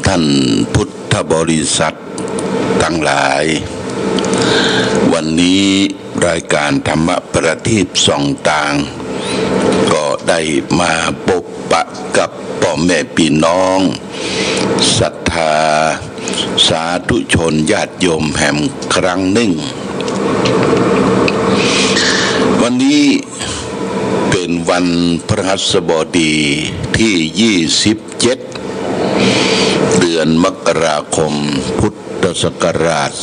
ท่านพุทธบริษัททั้งหลายวันนี้รายการธรรมประทีปส่องต่างก็ได้มาพบปะกับพ่อแม่พี่น้องศรัทธาสาธุชนญาติโยมแห่งครั้งหนึ่งวันนี้เป็นวันพฤหัสบดีที่27เดือนมกราคมพุทธศักราช2565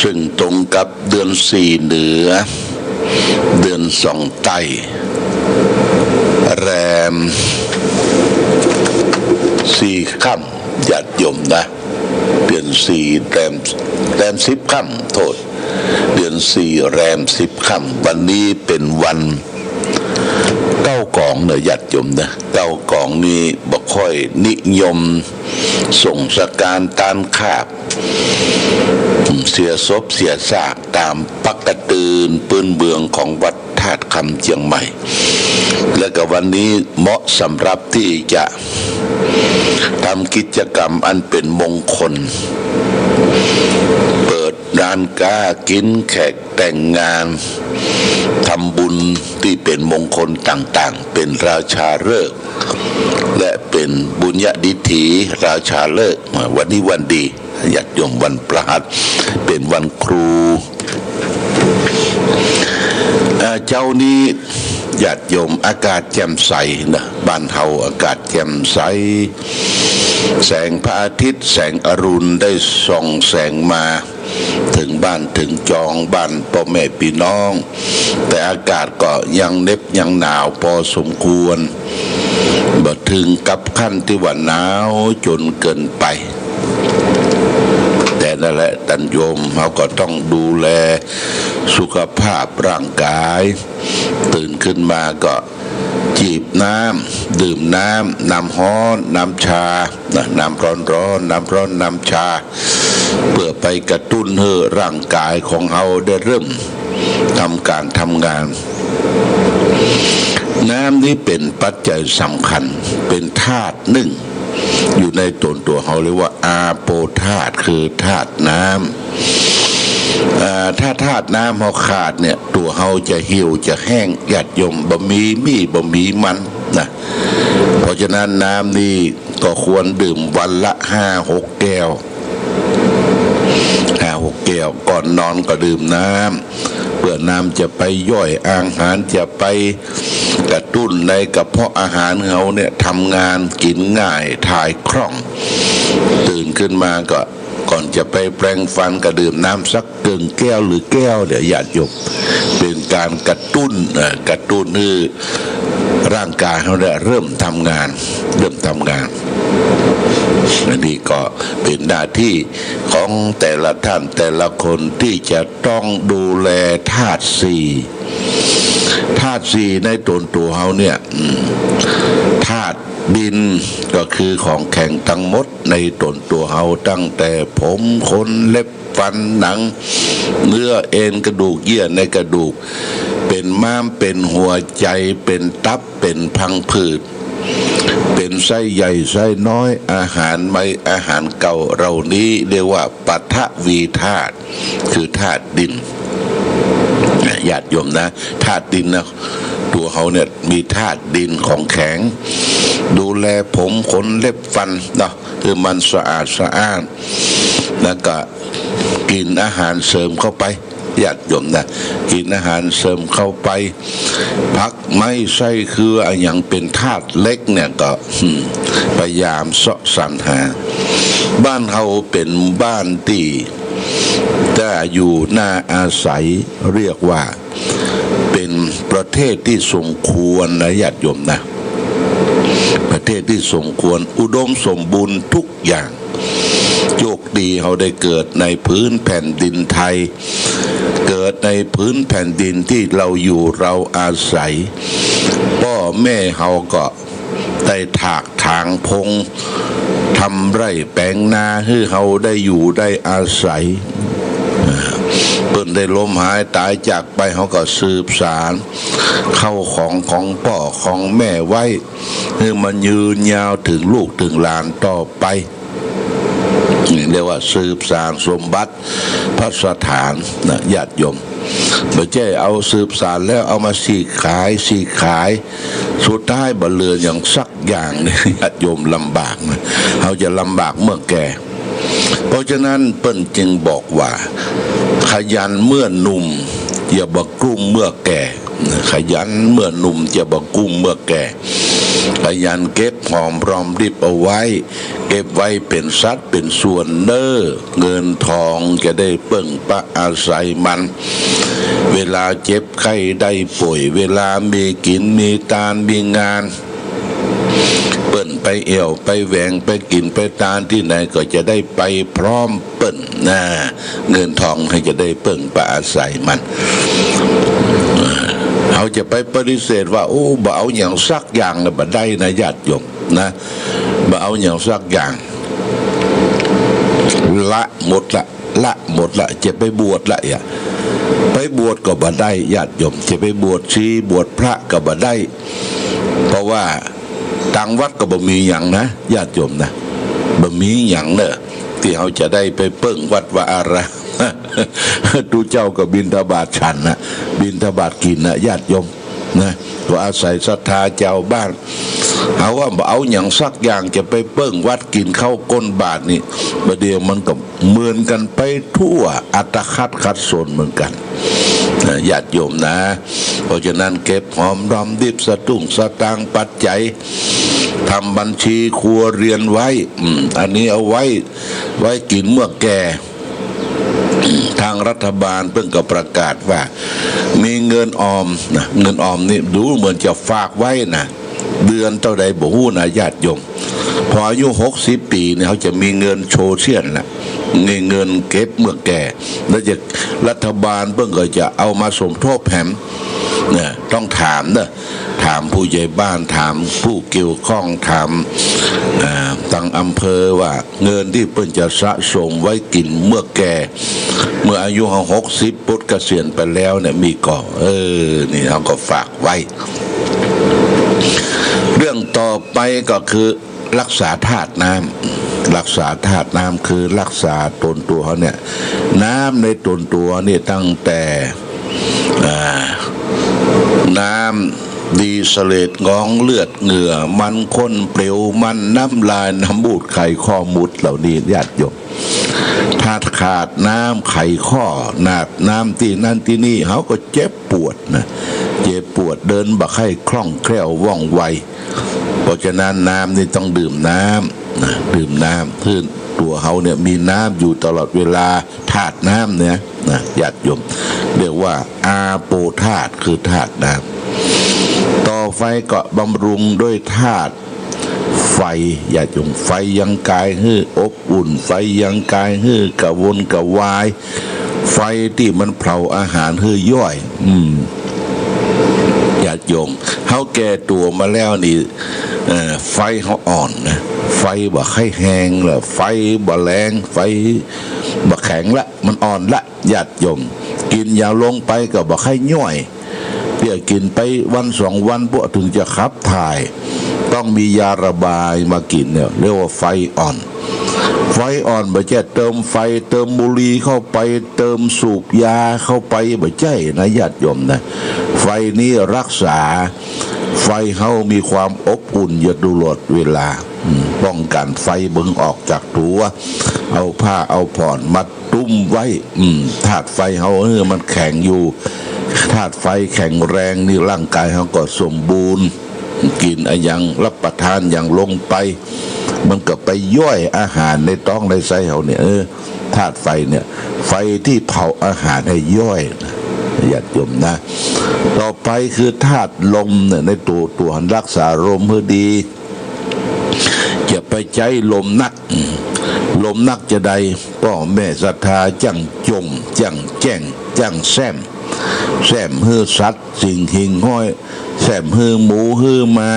ซึ่งตรงกับเดือน4เหนือเดือน2ใต้แรม4ค่ำญาติโยมนะเดือน4แรม10ค่ำโทษเดือน4แรม10ค่ำวันนี้เป็นวันเก้ากองเนอะญาติโยมนะเก้ากองนี้บ่ค่อยนิยมส่งสการตานขาบเสียศพเสียซากตามปักกระตืนปืนเบืองของวัดธาตุคำเชียงใหม่และก็วันนี้เหมาะสำหรับที่จะทำกิจกรรมอันเป็นมงคลเปิดร้านค้ากินแขกแต่งงานทำบุญที่เป็นมงคลต่างๆเป็นราชาฤกษ์และเป็นบุญญาดิถีราชาฤกษ์วันนี้วันดีญาติโยมวันพฤหัสเป็นวันครูเจ้านี้ญาติโยมอากาศแจ่มใสนะบ้านเฮาอากาศแจ่มใสแสงพระอาทิตย์แสงอรุณได้ส่องแสงมาถึงบ้านถึงจองบ้านพ่อแม่พี่น้องแต่อากาศก็ยังเหน็บยังหนาวพอสมควรบ่ถึงกับขั้นที่ว่าหนาวจนเกินไปแต่นั่นแหละท่านโยมเขาก็ต้องดูแลสุขภาพร่างกายตื่นขึ้นมาก็จีบน้ำดื่มน้ำร้อนน้ำชาน้ำร้อนน้ำร้อนน้ำชาเพื่อไปกระตุ้นให้ร่างกายของเขาได้เริ่มทำการทำงานน้ำนี้เป็นปัจจัยสำคัญเป็นธาตุหนึ่งอยู่ในตัวเขาเรียกว่าอาโปธาตุคือธาตุน้ำถ้าธาตุน้ำเขาขาดเนี่ยตัวเขาจะเหี่ยวจะแห้งหยาดยมบะหมี่มันนะเพราะฉะนั้นน้ำนี่ก็ควรดื่มวันละ5-6 แก้วก่อนนอนก็ดื่มน้ำเพื่อน้ำจะไปย่อยอาหารจะไปกระตุ้นในกระเพาะอาหารเขาเนี่ยทำงานกินง่ายถ่ายคล่องตื่นขึ้นมาก็ก่อนจะไปแปรงฟันก็ดื่มน้ำสักเกินแก้วหรือแก้วเดี๋ยวญาติโยมเป็นการกระตุ้นให้ร่างกายเขาได้เริ่มทำงานอันนี้ก็เป็นหน้าที่ของแต่ละท่านแต่ละคนที่จะต้องดูแลธาตุสี่ในตัวเขาเนี่ยธาตุดินก็คือของแข็งทั้งหมดในตัวเขาตั้งแต่ผมขนเล็บฟันหนังเนื้อเอ็นกระดูกเยื่อในกระดูกเป็นม้ามเป็นหัวใจเป็นตับเป็นพังผืดเป็นไส้ใหญ่ไส้น้อยอาหารไม่อาหารเก่าเรานี้เรียกว่าปฐวีธาตุคือธาตุดินญาติโยมนะธาตุดินนะตัวเขาเนี่ยมีธาตุดินของแข็งดูแลผมขนเล็บฟันนะคือมันสะอาดแล้วก็กินอาหารเสริมเข้าไปญาติโยมนะกินอาหารเสริมเข้าไปพักไม่ใช่คืออย่างเป็นธาตุเล็กเนี่ยก็พยายามเสาะสรรหาบ้านเขาเป็นบ้านที่ถ้าอยู่น่าอาศัยเรียกว่าเป็นประเทศที่สมควรนะญาติโยมนะประเทศที่สมควรอุดมสมบูรณ์ทุกอย่างโชคดีเขาได้เกิดในพื้นแผ่นดินไทยเกิดในพื้นแผ่นดินที่เราอยู่เราอาศัยพ่อแม่เขาก็ได้ถากถางพงทำไร่แปลงนาให้เขาได้อยู่ได้อาศัย เปิ้นได้ล้มหายตายจากไปเขาก็สืบสารเข้าของพ่อของแม่ไว้ให้มันยืนยาวถึงลูกถึงหลานต่อไปเรียกว่าสืบสารสมบัติพระสถานนะญาติโยมไม่ใช่เอาสืบสารแล้วเอามาสีขายสุดท้ายบ่เหลืออย่างสักอย่างเนี่ยญาติโยมลำบากนะเขาจะลำบากเมื่อแก่เพราะฉะนั้นเปิ้นจึงบอกว่าขยันเมื่อหนุ่มอย่าบักกุ้มเมื่อแก่ขยันเมื่อหนุ่มอย่าบักกุ้มเมื่อแก่ขยันเก็บหอมรอมริบเอาไว้เก็บไว้เป็นสัดเป็นส่วนเน้อเงินทองจะได้เปิ่งปะอาศัยมันเวลาเจ็บไข้ได้ป่วยเวลามีกินมีตานมีงานเปิ้นไปเอวไปแหวงไปกินไปตานที่ไหนก็จะได้ไปพร้อมเปิ้นนะเงินทองให้จะได้เปิ่งปะอาศัยมันเขาจะไปปฏิเสธว่าโอ้บ่เอาอย่างสักอย่างนะบ่ได้นะญาติโยมนะบ่เอาอย่างสักอย่างละหมดละจะไปบวชละอย่าไปบวชก็บ่ได้ญาติโยมจะไปบวชชีบวชพระก็บ่ได้เพราะว่าทางวัดก็บ่มีอย่างนะญาติโยมนะบ่มีอย่างเนอะที่เขาจะได้ไปเปิ้งวัดว่าอะไรดูเจ้าก็บิณฑบาตฉันนะบิณฑบาตกินนะญาติโยมนะก็อาศัยศรัทธาเจ้าบ้านเอาว่าเอาอย่างสักอย่างจะไปเปิ้งวัดกินข้าวก้นบาทนี่ประเดี๋ยวมันก็เหมือนกันไปทั่วอัตคัดสนเหมือนกันญาติโยมนะเพราะฉะนั้นเก็บหอมรอมริบสตุ้งสตางค์ปัจจัยทำบัญชีครัวเรือนไว้อันนี้เอาไว้กินเมื่อแก่ทางรัฐบาลเพิ่งก็ประกาศว่ามีเงินออมนะเงินออมนี่ดูเหมือนจะฝากไว้นะเดือนเท่าใดบ่ฮู้นะญาติโยมพออายุ60 ปีเนี่ยเขาจะมีเงินโชว์เชี่ยนละเงินเก็บเมื่อแก่แล้วจะรัฐบาลเพิ่งก็จะเอามาสมทบแผมเนี่ยต้องถามนะถามผู้ใหญ่บ้านถามผู้เกี่ยวข้องถามทางอำเภอว่าเงินที่เพิ่นจะสะสมไว้กินเมื่อแก่เมื่ออายุ60ปุ๊บเกษียณไปแล้วเนี่ยมีก่อนี่เขาก็ฝากไว้เรื่องต่อไปก็คือรักษาธาตุน้ำรักษาธาตุน้ำคือรักษาตนตัวเขาเนี่ยน้ำในตนตัวนี่ตั้งแต่น้ำดีเสลดงองเลือดเหงื่อมันข้นเปลวมันน้ำลายน้ำบูดไข่ข้อมุดเหล่านี้ญาติโยมถ้าขาดน้ำไข่ข้อนาดน้ำที่นั่นที่นี่เขาก็เจ็บปวดนะเจ็บปวดเดินบักให้คล่องแคล่วว่องไวเพราะฉะนั้นน้ำนี่ต้องดื่มน้ำนะดื่มน้ำคือตัวเขาเนี่ยมีน้ำอยู่ตลอดเวลาธาตุน้ำเนี่ยนะญาติโยมเรียกว่าอาโปธาตุคือธาตุน้ำต่อไฟก็บำรุงด้วยธาตุไฟญาติโยมไฟยังกายฮื้ออบอุ่นไฟยังกายฮื้อกระวนกระวายไฟที่มันเผาอาหารฮื้อย่อยญาติโยมเขาแก่ตัวมาแล้วนี่ไฟเขาอ่อนนะไฟบ่ให้แห้งละไฟบ่แรงไฟบ่แข็งละมันอ่อนละญาติโยมกินยาลงไปก็บ่ให้ย่อยเพื่อกินไปวัน2 วันพวกถึงจะขับถ่ายต้องมียาระบายมากินเนี่ยเรียกว่าไฟอ่อนไฟอ่อนบ่ใช่เติมไฟเติมบุหรี่เข้าไปเติมสูบยาเข้าไปบ่ใช่นะญาติโยมนะไฟนี้รักษาไฟเขามีความอบอุ่นอยู่ตลอดเวลาป้องกันไฟบึงออกจากตัวเอาผ้าเอาผ่อนมัดตุ้มไว้ธาตุไฟเขามันแข็งอยู่ธาตุไฟแข็งแรงนี่ร่างกายเขาก็สมบูรณ์กินอย่างรับประทานอย่างลงไปมันก็ไปย่อยอาหารในท้องในไส้เขาเนี่ยธาตุไฟเนี่ยไฟที่เผาอาหารให้ย่อยญาติโยมนะต่อไปคือธาตุลมเนี่ยในตัวรักษาลมเพื่อดีจะไปใจลมนักจะใดพ่อแม่ศรัทธาจังจงจังแจ้งจังแซมฮื้อสัตว์สิ่งหิ่งห้อยแซมฮื้อหมูฮื้อหมา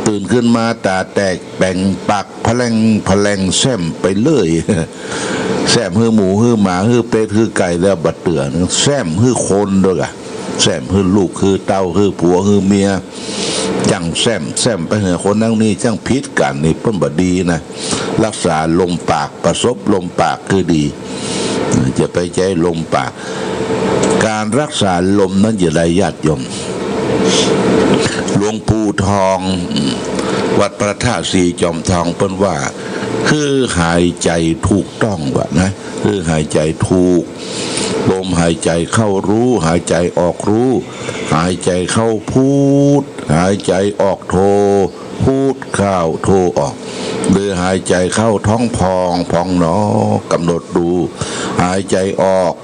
ตื่นขึ้นมาตาแตกแป่งปากพลังแซมไปเลย แซมฮื้อหมูฮื้อหมาฮื้อเป็ดฮื้อไก่แล้วบัดเตือนแซมฮื้อคนด้วยกะแซมฮื้อลูกฮื้อเต้าฮื้อผัวฮื้อเมียจังแซมไปเหอะคนนั่งนี่จังพิษกันนี่เพิ่นบดีนะรักษาลมปากประสบลมปากคือดีจะไปใจลมปากการรักษาลมนั้นอย่าได้ญาติโยมหลวงปู่ทองวัดพระธาตุสีจอมทองเพิ่นว่าคือหายใจถูกต้องวะนะคือหายใจถูกลมหายใจเข้ารู้หายใจออกรู้หายใจเข้าพูดหายใจออกโทพูดเข้าโทออกหรือหายใจเข้าท้องพองพองหนอกำหนดดูหายใจออก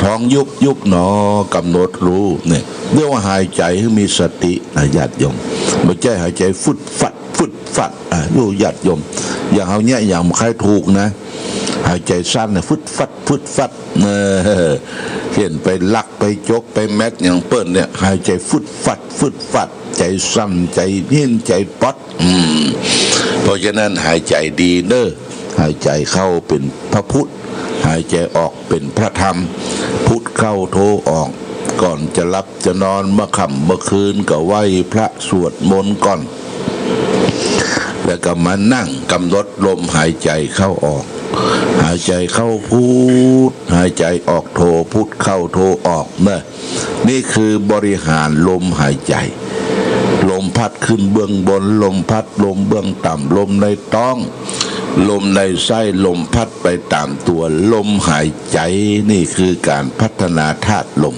ท้องยุบหนอกำหนดรู้เนี่ยเรียกว่าหายใจให้มีสตินะญาติโยมไม่ใช่หายใจฟึดฟัดดูญาติโยมอย่างเขาเนี่ยอย่างใครถูกนะหายใจสั้นนะฟึดฟัดเห็นไปลักไปจกไปแม็กอย่างเปิ้ลเนี่ยหายใจฟึดฟัดใจสั้นใจเห็นใจป๊อดเพราะฉะนั้นหายใจดีเด้อหายใจเข้าเป็นพระพุทธหายใจออกเป็นพระธรรมพุทธเข้าโทออกก่อนจะหลับจะนอนเมื่อค่ำเมื่อคืนก็ไหว้พระสวดมนต์ก่อนแล้วก็มานั่งกำหนดลมหายใจเข้าออกหายใจเข้าพุทหายใจออกโทพุทเข้าโทออกนะนี่คือบริหารลมหายใจลมพัดขึ้นเบื้องบนลมพัดลมเบื้องต่ำลมในท้องลมในไส้ลมพัดไปตามตัวลมหายใจนี่คือการพัฒนาธาตุลม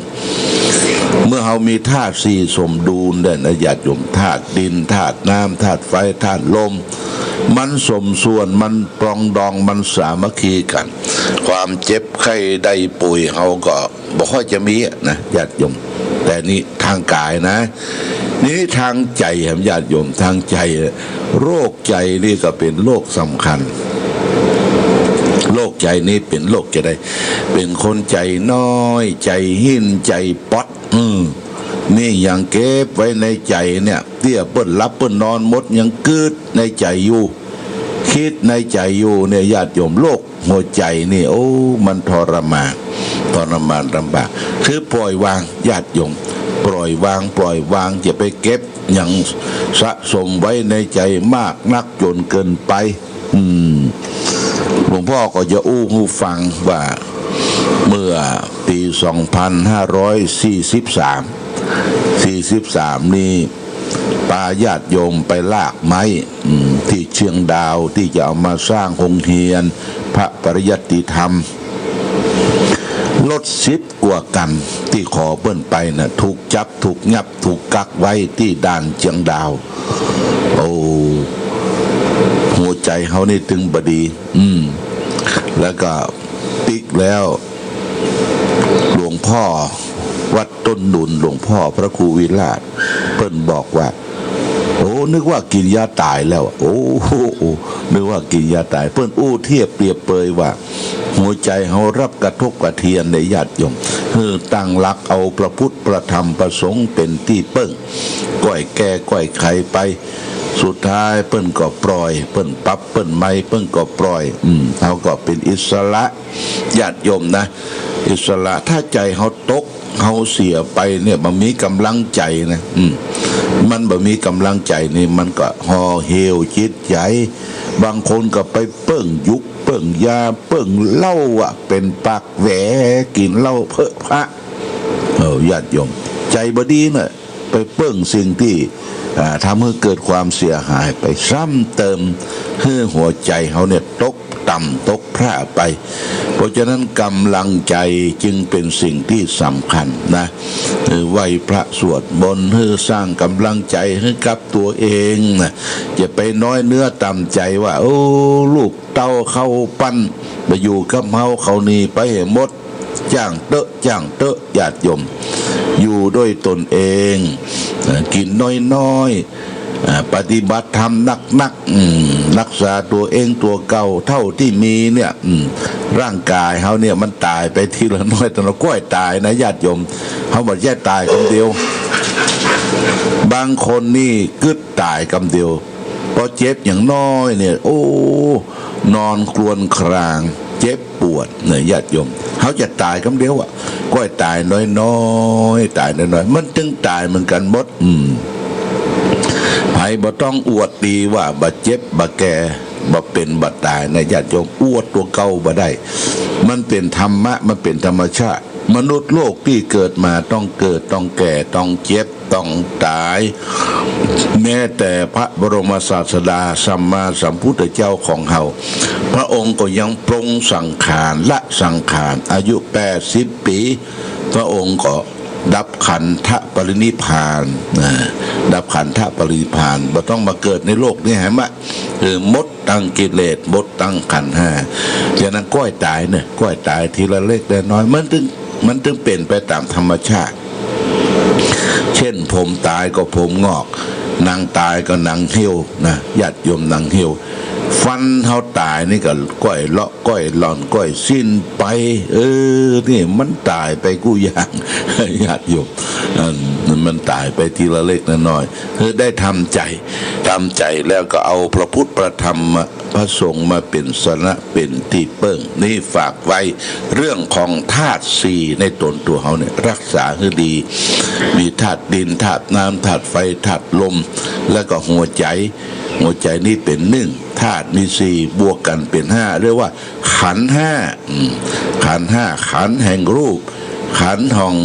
เมื่อเรามีธาตุสี่สมดุลเนี่ยนะญาติโยมธาตุดินธาตุน้ำธาตุไฟธาตุลมมันสมส่วนมันปรองดองมันสามัคคีกันความเจ็บไข้ได้ป่วยเราก็บ่ค่อยจะมีนะญาติโยมแต่นี่ทางกายนะนี่ทางใจครับญาติโยมทางใจโรคใจนี่ก็เป็นโรคสำคัญโรคใจนี่เป็นโรคจะได้เป็นคนใจน้อยใจหินใจป๊อดนี่ยังเก็บไว้ในใจเนี่ยเตี้ยเปิ้นรับเปิ้นนอนมดยังกึดในใจอยู่คิดในใจอยู่เนี่ยญาติโยมโรคหัวใจนี่โอ้มันทรมานลำบากคือปล่อยวางญาติโยมปล่อยวางอย่าไปเก็บอย่างสะสมไว้ในใจมากนักจนเกินไปหลวงพ่อก็จะหูฟังว่าเมื่อปี2543นี่ปาญาติโยมไปลากไม้ที่เชียงดาวที่จะเอามาสร้างโรงเรียนพระปริยัติธรรมลดสิทธิ์กว่ากันที่ขอเปิ้นไปน่ะถูกจับถูกงับถูกกักไว้ที่ด่านเชียงดาวโอ้หัวใจเขานี่ตึงบดีแล้วก็ติ๊กแล้วหลวงพ่อวัดต้นดุลหลวงพ่อพระครูวิราชเปิ้นบอกว่าโอ้นึกว่ากินยาตายแล้วโอ้นึกว่ากินยาตายเปิ้นเทียบเปรียบเปยว่าหัวใจเขารับกระทบกระเทียนในญาติโยมตั้งหลักเอาพระพุทธพระธรรมพระสงฆ์เป็นที่เปิ้งก้อยแก่ก้อยไขไปสุดท้ายเปิ้นก็ปล่อยเปิ้นปรับเปิ้นไม่เปิ้นก็ปล่อยเขาก็เป็นอิสระญาติโยมนะอิสระถ้าใจเขาตกเขาเสียไปเนี่ยมันมีกำลังใจนะมันบ่มีกำลังใจนี่มันก็ห่อเหี่ยวจิตใจบางคนก็ไปเปิ้งยุกเปิ้งยาเปิ้งเหล้าเป็นปากแหวกินเหล้าเพ้อพระญาติโยมใจบดีน่ะไปเปิ้งสิ่งที่ทำให้เกิดความเสียหายไปซ้ำเติมให้หัวใจเขาเนี่ยตกต่ำตกพระไปเพราะฉะนั้นกำลังใจจึงเป็นสิ่งที่สำคัญนะไหว้พระสวดมนต์ให้สร้างกำลังใจให้กับตัวเองนะจะไปน้อยเนื้อต่ำใจว่าโอ้ลูกเต้าเข้าปั้นไปอยู่กับเฮาเขานี่ไปหมดจ้างเตอะญาติโยมอยู่ด้วยตนเองกินน้อยปฏิบัติธรรมนักรักษาตัวเองตัวเก่าเท่าที่มีเนี่ยร่างกายเขาเนี่ยมันตายไปทีละน้อยแต่ละก้อยตายนะญาติโยมเขาบอกแย่ตายคำเดียวบางคนนี่กึดตายคำเดียวพอเจ็บอย่างน้อยเนี่ยโอ้นอนครวญคราง เจ็บปวดเนี่ยญาติโยมเขาจะตายคำเดียวก็ตายน้อยๆตายน้อยๆมันจึงตายเหมือนกันหมดไผบ่ต้องอวดดีว่าบ่เจ็บบ่แก่บ่เป็นบ่ตายนะญาติโยมอวดตัวเก่าบ่ได้มันเป็นธรรมะมันเป็นธรรมชาติมนุษย์โลกที่เกิดมาต้องเกิดต้องแก่ต้องเจ็บต้องตายแม้แต่พระบรมศาสดาสัมมาสัมพุทธเจ้าของเฮาพระองค์ก็ยังปรงสังขารละสังขารอายุ80 ปีพระองค์ก็ดับขันธปรินิพพานดับขันธปรินิพพานบ่ต้องมาเกิดในโลกนี้หมคือมดตั้งกิเลสมดตั้งขันธ์ห้าฉะนั้นก้อยตายเนี่ยก้อยตายทีละเล็กละน้อยมันถึงเป็นไปตามธรรมชาติเช่นผมตายก็ผมงอกนางตายก็นางเหี่ยวนะญาติโยมนางเหี่ยวฟันเขาตายนี่ก็ก้อยเลาะก้อยหล่อนก้อยสิ้นไปนี่มันตายไปกูอย่างญาติโยมมันตายไปทีละเล็กละน้อยได้ทำใจแล้วก็เอาพระพุทธพระธรรมพระสงฆ์มาเป็นสนะเป็นที่เปิ้งนี่ฝากไว้เรื่องของธาตุสี่ในตนตัวเขาเนี่ยรักษาให้ดีมีธาตุดินธาตุน้ำธาตุไฟธาตุลมแล้วก็หัวใจนี่เป็นหนึ่งธาตุนี่สี่บวกกันเป็นห้าเรียกว่าขันธ์ห้าขันธ์ห้าขันธ์แห่งรูปขันธ์ของ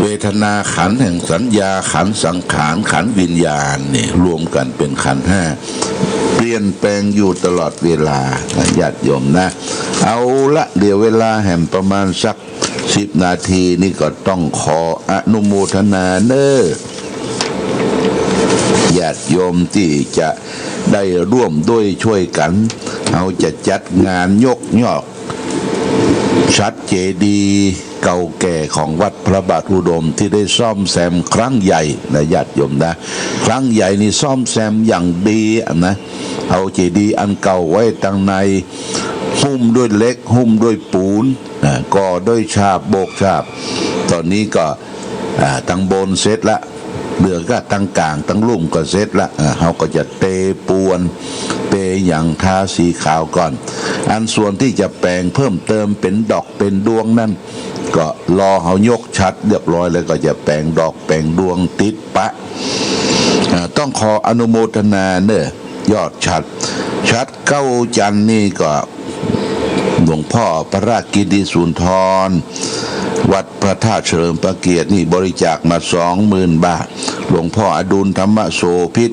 เวทนาขันธ์แห่งสัญญาขันธ์สังขารขันธ์วิญญาณเนี่ยรวมกันเป็นขันธ์ห้าเปลี่ยนแปลงอยู่ตลอดเวลาญาติโยมนะเอาละเดี๋ยวเวลาแห่งประมาณสัก10 นาทีนี่ก็ต้องขออนุโมทนาเน้อญาติโยมที่จะได้ร่วมด้วยช่วยกันเอาจะจัดงานยกยอดชัดเจดีย์เก่าแก่ของวัดพระบาทอุดมที่ได้ซ่อมแซมครั้งใหญ่นะญาติโยมนะครั้งใหญ่นี่ซ่อมแซมอย่างดีนะเอาเจดีย์อันเก่าไว้ตั้งในหุ้มด้วยเหล็กหุ้มด้วยปูนก่อด้วยฉาบโบกฉาบตอนนี้ก็ตั้งบนเสร็จละเหลือก็ตั้งกลางตั้งลุ่มก็เสร็จละเขาก็จะเตปวนเปอย่างทาสีขาวก่อนอันส่วนที่จะแปลงเพิ่มเติมเป็นดอกเป็นดวงนั่นก็รอเขายกชัดเรียบร้อยแล้วก็จะแปลงดอกแปลงดวงติดปะต้องขออนุโมทนาเนอะยอดชัดเก้าจันนี่ก็หลวงพ่อพระราชกิติสุนทรวัดพระธาตุเฉลิมพระเกียรตินี่บริจาคมา 20,000 บาทหลวงพ่ออดุลธรรมโสภิต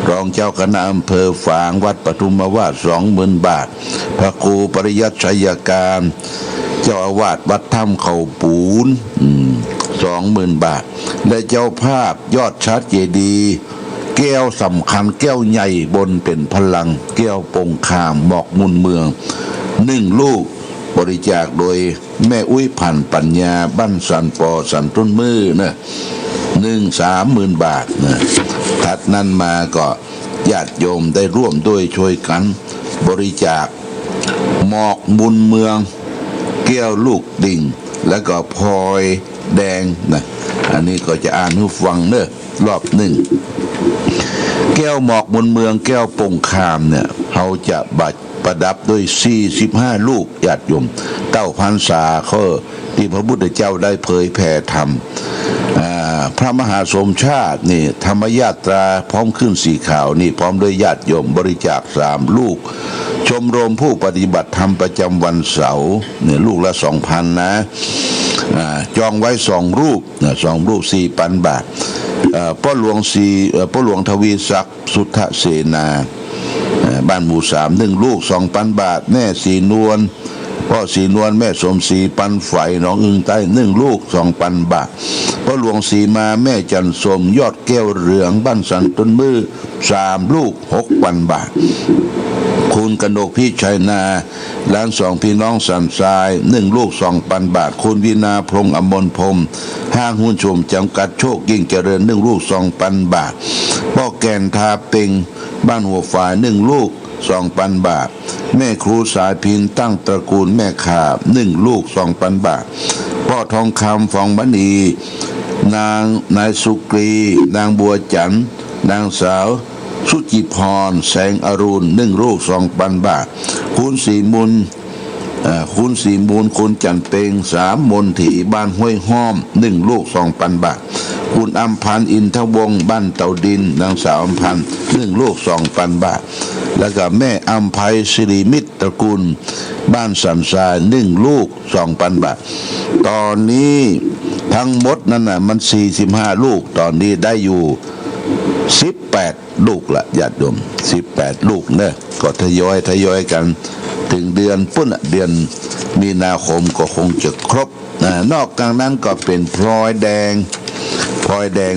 รองเจ้าคณะอำเภอฝางวัดปทุมวาส 20,000 บาทพระครูปริยัติชัยการเจ้าอาวาสวัดถ้ำเขาปูน20,000 บาทและเจ้าภาพยอดชัดเจดีย์แก้วสำคัญแก้วใหญ่บนเป็นพลังแก้วปงคามหมอกมุนเมือง1 ลูกบริจาคโดยแม่อุ้ยพันปัญญาบ้านสันปอสันต้นมือนะ30,000 บาทนะถัดนั้นมาก็ญาติโยมได้ร่วมด้วยช่วยกันบริจาคหมอกมุนเมืองแก้วลูกดิ่งแล้วก็พลอยแดงนะอันนี้ก็จะอ่านให้ฟังเนอะรอบหนึ่งแก้วหมอกมุนเมืองแก้วปงคามเนี่ยเขาจะประดับด้วย45 ลูกญาติโยมเต้าพรรษาข้อที่พระพุทธเจ้าได้เผยแผ่ธรรมพระมหาสมชาตินี่ธรรมญาตราพร้อมขึ้นสีขาวนี่พร้อมด้วยญาติโยมบริจาค3 ลูกชมรมผู้ปฏิบัติธรรมประจำวันเสาร์เนี่ยลูกละ 2,000 นะจองไว้2 รูป2 รูป 4,000 บาทพ่อหลวงทวีศักดิ์สุทธเสนาบ้านหมู่3 1 ลูก 2,000 บาทแม่สีนวลพ่อสีนวลแม่สมศรีปันไฝหนองอึ่งใต้1 ลูก 2,000 บาทพ่อหลวงสีมาแม่จันสมยอดแก้วเหลืองบ้านสันต้นมือ3 ลูก 6,000 บาทคุณกนกพี่ชัยนาล้าน2พี่น้องสันทราย1 ลูก 2,000 บาทคุณวินาพงษ์อมรพรมห้างหุ้นชมจำกัดโชคยิ่งเจริญ1 ลูก 2,000 บาทพ่อแก่นทาเป็งบ้านหัวฝ่าย1 ลูก 2,000 บาทแม่ครูสายพินตั้งตระกูลแม่ขา1 ลูก 2,000 บาทพ่อทองคำฟองมณีนายสุกรีนางบัวจันทร์นางสาวสุจิพรแสงอรุณ1 ลูก 2,000 บาทคุณสีมุน คุณสีมูลคุณจันเปง3 มนถีบ้านห้วยห้อม1 ลูก 2,000 บาทคุณอัมพันธ์อินทวงศ์บ้านเต่าดินนางสาวอัมพันธ์1 ลูก 2,000 บาทแล้วก็แม่อัมภัยสิริมิตรตระกูลบ้านสันทราย1 ลูก 2,000 บาทตอนนี้ทั้งหมดนั่นน่ะมัน45 ลูกตอนนี้ได้อยู่18 ลูกละญาติโยม18 ลูกเนอะก็ทยอยกันถึงเดือนปุ้นเดือนมีนาคมก็คงจะครบนอกจากนั้นก็เป็นพลอยแดง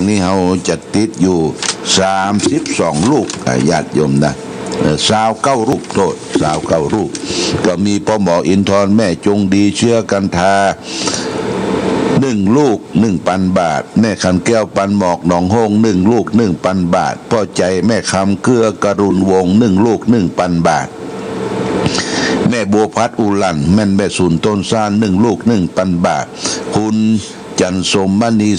นี่เขาจะติดอยู่32 ลูกญาติโยมนะ29 ลูกโทษ29 ลูกก็มีพ่อหมออินทร์แม่จงดีเชื่อกันทา1 ลูก 1,000 บาทแม่ขันแก้วปันหมอกหนองโฮง1 ลูก 1,000 บาทพ่อใจแม่คำเกลือกรุณวงศ์1 ลูก 1,000 บาทแม่บัวพัดอุลันแม่แม่สุนต้นซาน1 ลูก 1,000 บาทคุณจันสมมณี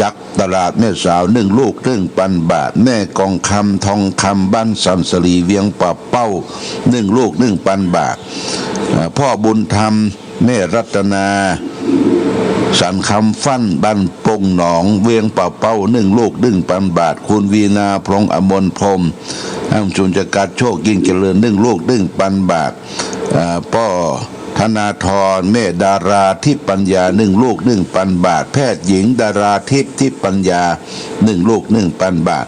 จักตลาดแม่สาว1 ลูก 1,000 บาทแม่กองคำทองคำบ้านสันสลีเวียงป่าเป้า1 ลูก 1,000 บาทพ่อบุญธรรมแม่รัตนาสันคำฟั่นบ้านปงหนองเวียงป่าเป้า1 ลูก 1,000 บาทคุณวีนาพรองอมรพรมห้างจุนจักรโชคยิ่งเจริญ1 ลูก 1,000 บาทพ่อธนาธรแม่ดาราทิพปัญญา1 ลูก 1,000 บาทแพทย์หญิงดาราทิพปัญญา1 ลูก 1,000 บาท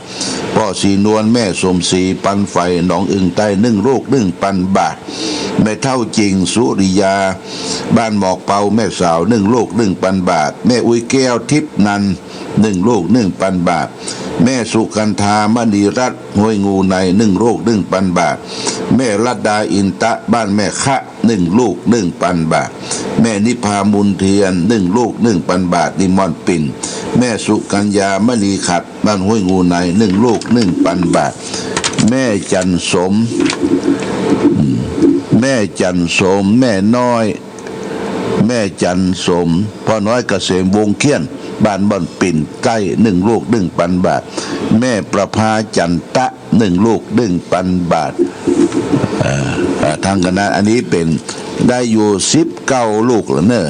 พ่อสีนวลแม่สมศรีปันไฟหนองอึ่งใต้1 ลูก 1,000 บาทแม่เท่าจริงสุริยาบ้านหมอกเปาแม่สาว1 ลูก 1,000 บาทแม่อุ้ยแก้วทิพนัน1 ลูก 1,000 บาทแม่สุกันธามณีรัตน์ห้วยงูใน1 ลูก 1,000 บาทแม่รัตดาอินตะบ้านแม่คะ1 ลูก 1,000 บาทแม่นิพามุนเทียน1 ลูก 1,000 บาทนิมอนปิ่นแม่สุกัญญามณีขัดบ้านห้วยงูใน1 ลูก 1,000 บาทแม่จันสมแม่น้อยแม่จันสมพ่อน้อยเกษมวงเขียนบ้านบ่อนปิ่นใกล้1 ลูก 1,000 บาทแม่ประภาจันตะ1 ลูก 1,000 บาททางคณะอันนี้เป็นได้อยู่19 ลูกแล้วเนอะ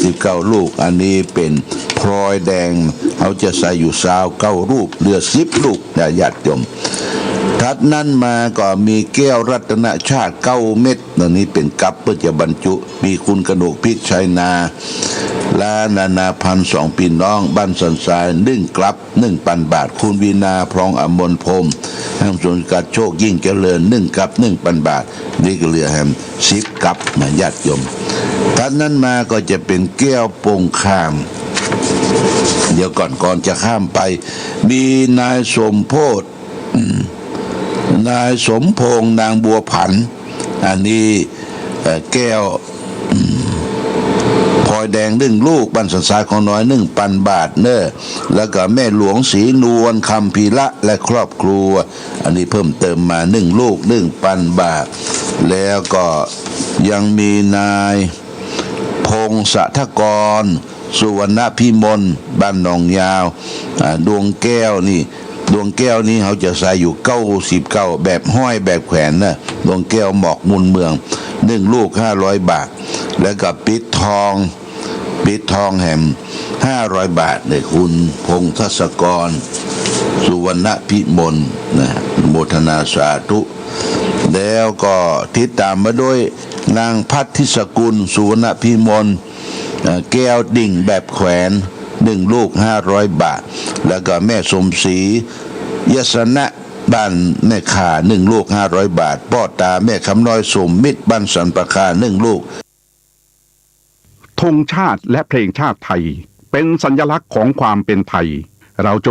19 ลูกอันนี้เป็นพลอยแดงเขาจะใส่อยู่29 ลูกเหลือ10 ลูกญาติโยมถัดนั้นมาก็มีแก้วรัตนชาติ9 เม็ดตัวนี้เป็นกัปเพื่อจะบรรจุมีคุณกนกพิชัยนาลานานาพันธ์2 พี่น้องบ้านสันทราย1 กลับ 1,000 บาทคุณวีนาพรองอมรพรมห้างสวนกัดโชคยิ่งเจริญ1 กลับ 1,000 บาทนี่ก็เหลือแฮม10 กลับนะญาติโยมถัดนั้นมาก็จะเป็นแก้วปงข้ามเดี๋ยวก่อนจะข้ามไปมีนายสมโพธินายสมพงษ์นางบัวผันอันนี้แก้วพลอยแดง1 ลูกบ้านสันทรายของน้อย 1,000 บาทเนอะแล้วก็แม่หลวงศรีนวลคำพีละและครอบครัวอันนี้เพิ่มเติมมา1 ลูก 1,000 บาทแล้วก็ยังมีนายพงศธกรสุวรรณพิมลบ้านหนองยาวดวงแก้วนี่เขาจะใส่อยู่99แบบห้อยแบบแขวนนะดวงแก้วหมอกมุนเมือง1 ลูก 500 บาทแล้วก็ปิดทองแหม500 บาทเลยคุณพงศศกรสุวรรณพิมลนะโมทนาสาธุแล้วก็ติดตามมาด้วยนางพัทธิสกุลสุวรรณพิมลแก้วดิ่งแบบแขวน1 ลูก 500 บาทแล้วก็แม่สมศรียศนะบ้านแม่ขา1 ลูก 500 บาทพ่อตาแม่คำน้อยสมมิตรบ้านสันประคา1 ลูกธงชาติและเพลงชาติไทยเป็นสัญลักษณ์ของความเป็นไทยเราจง